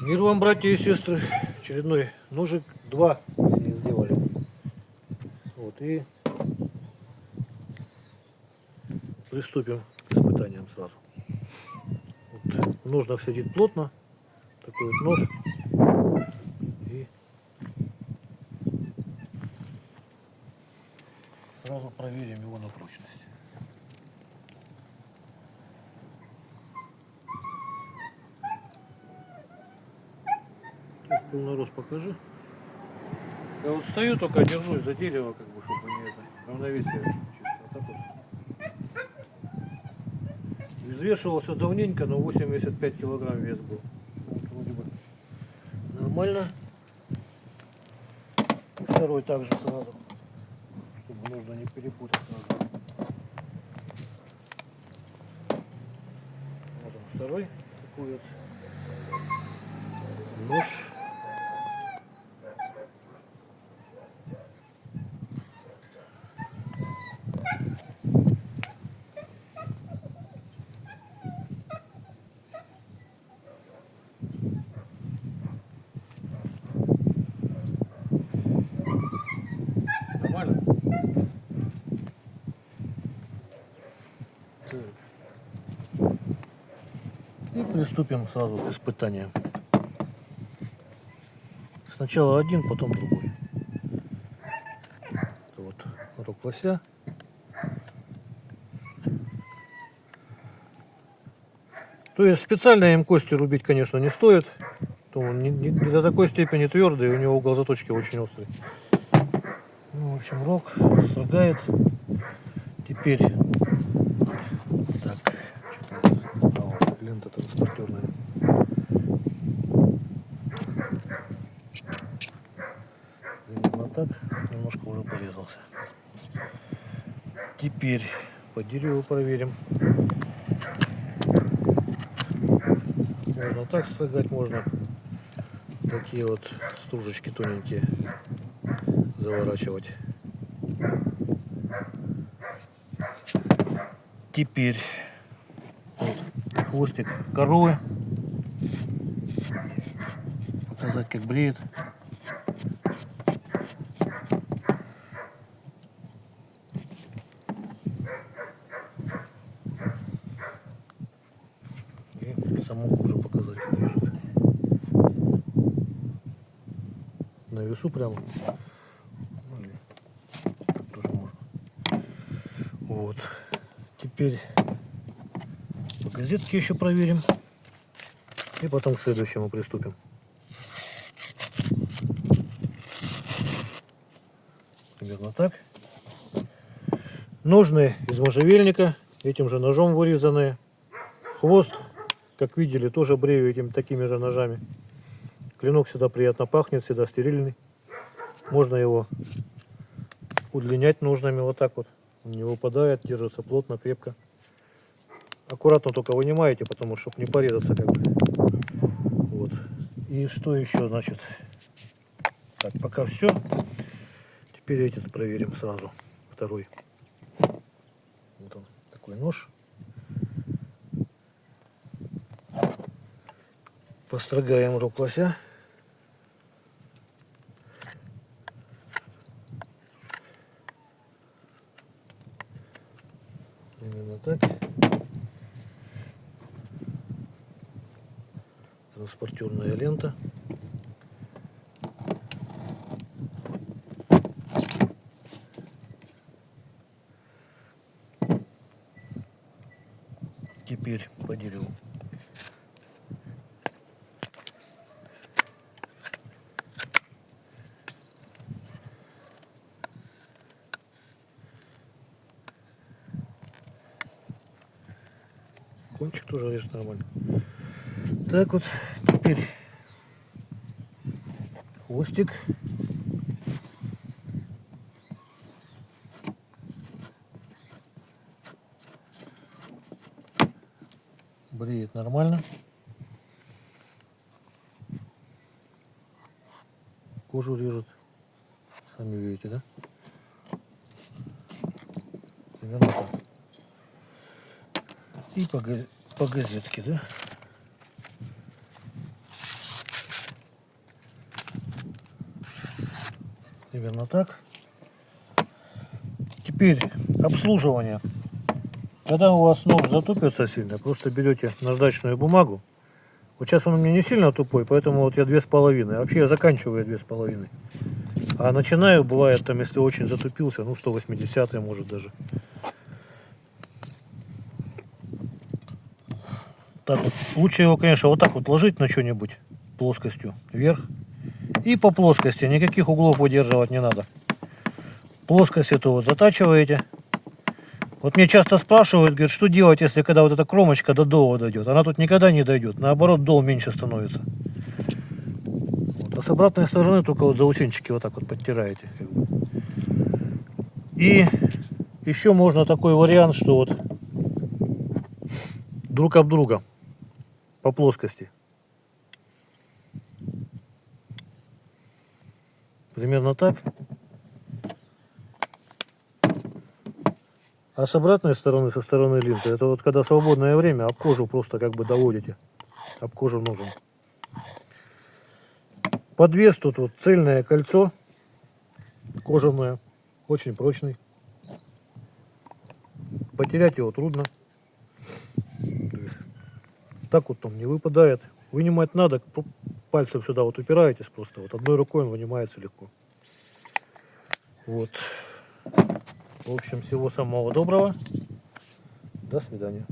Мир вам, братья и сестры. Очередной ножик. 2 не сделали. Вот, и приступим к испытаниям сразу. Вот, в ножнах сидит плотно. Такой вот нож. И сразу проверим его на прочность. Так, полный рост покажи. Я вот стою, только держусь за дерево, как бы, чтобы не это, равновесие чисто. Вот так вот. Взвешивался давненько, но 85 килограмм вес был. Вот, вроде бы нормально. И второй также сразу, чтобы нужно не перепутать сразу. Вот он, второй такой вот нож. Нормально? Так. И приступим сразу к испытаниям. Сначала один, потом другой. Это вот рог лося. То есть специально им кости рубить, конечно, не стоит. То он не до такой степени твердый, у него угол заточки очень острый. Ну, в общем, рог строгает. Теперь так, вот, лента транспортерная. Примерно так, немножко уже порезался. Теперь по дереву проверим. Можно так строгать, можно такие вот стружечки тоненькие заворачивать. Теперь вот хвостик коровы. Показать, как бреет. И саму кожу показать, как лежит. На весу прямо. Ну, или так тоже можно. Вот. Теперь по газетке еще проверим. И потом к следующему приступим. Примерно так. Ножны из можжевельника. Этим же ножом вырезанные. Хвост, как видели, тоже брею такими же ножами. Клинок всегда приятно пахнет, всегда стерильный. Можно его удлинять ножнами вот так вот. Он не выпадает, держится плотно, крепко. Аккуратно только вынимаете, потому что чтобы не порезаться как бы. Вот. И что еще, значит? Так, пока все. Теперь этот проверим сразу. Второй. Вот он, такой нож. Построгаем рог лося. Именно так. Транспортерная лента. Теперь по дереву. Кончик тоже режет нормально. Так вот, теперь хвостик. Бреет нормально. Кожу режет. Сами видите, да? Примерно так. И по газетке, да? Примерно так. Теперь обслуживание. Когда у вас нож затупится сильно, просто берете наждачную бумагу. Вот сейчас он у меня не сильно тупой, поэтому вот я 2,5. Вообще я заканчиваю 2,5. А начинаю, бывает, там, если очень затупился, ну 180 может даже. Так вот. Лучше его, конечно, вот так вот ложить на что-нибудь плоскостью вверх. И по плоскости, никаких углов выдерживать не надо. Плоскость эту вот затачиваете. Вот мне часто спрашивают, говорят, что делать, если когда вот эта кромочка до дола дойдет. Она тут никогда не дойдет, наоборот, дол меньше становится. Вот. А с обратной стороны только вот заусенчики вот так вот подтираете. И еще можно такой вариант, что вот друг об друга по плоскости. Примерно так. А с обратной стороны, со стороны линзы, это вот когда свободное время, об кожу просто как бы доводите. Об кожу ножом. Подвес тут вот цельное кольцо. Кожаное. Очень прочный. Потерять его трудно. Так вот он не выпадает. Вынимать надо. Пальцем сюда вот упираетесь просто. Вот одной рукой он вынимается легко. Вот. В общем, всего самого доброго. До свидания.